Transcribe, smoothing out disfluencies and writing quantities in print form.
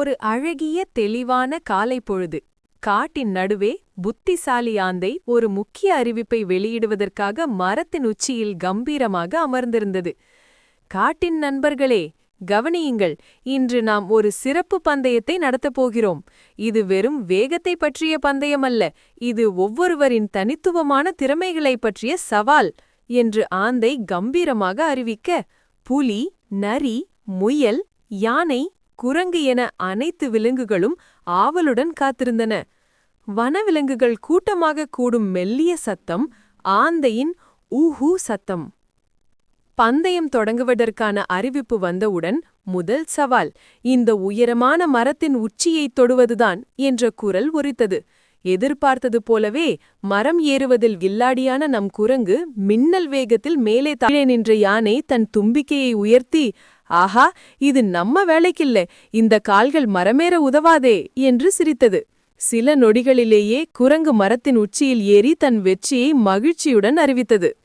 ஒரு அழகிய தெளிவான காலை பொழுது. காட்டின் நடுவே புத்திசாலி ஆந்தை ஒரு முக்கிய அறிவிப்பை வெளியிடுவதற்காக மரத்தின் உச்சியில் கம்பீரமாக அமர்ந்திருந்தது. காட்டின் நண்பர்களே, கவனியுங்கள், இன்று நாம் ஒரு சிறப்பு பந்தயத்தை நடத்தப் போகிறோம். இது வெறும் வேகத்தை பற்றிய பந்தயம் அல்ல, இது ஒவ்வொருவரின் தனித்துவமான திறமைகளைப் பற்றிய சவால் என்று ஆந்தை கம்பீரமாக அறிவிக்க, புலி, நரி, முயல், யானை, குரங்கு என அனைத்து விலங்குகளும் ஆவலுடன் காத்திருந்தன. வனவிலங்குகள் கூட்டமாக கூடும் மெல்லிய சத்தம் ஆந்தையின் ஊஹூ சத்தம். பந்தயம் தொடங்குவதற்கான அறிவிப்பு வந்தவுடன் முதல் சவால், இந்த உயரமான மரத்தின் உச்சியைத் தொடுவதுதான் என்ற குரல் ஒலித்தது. எதிர்பார்த்தது போலவே மரம் ஏறுவதில் கில்லாடியான நம் குரங்கு மின்னல் வேகத்தில் மேலே தாழே நின்ற யானை தன் தும்பிக்கையை உயர்த்தி, ஆஹா, இது நம்ம வேலைக்கில்ல, இந்த கால்கள் மரமேற உதவாதே என்று சிரித்தது. சில நொடிகளிலேயே குரங்கு மரத்தின் உச்சியில் ஏறி தன் வெற்றியை மகிழ்ச்சியுடன் அறிவித்தது.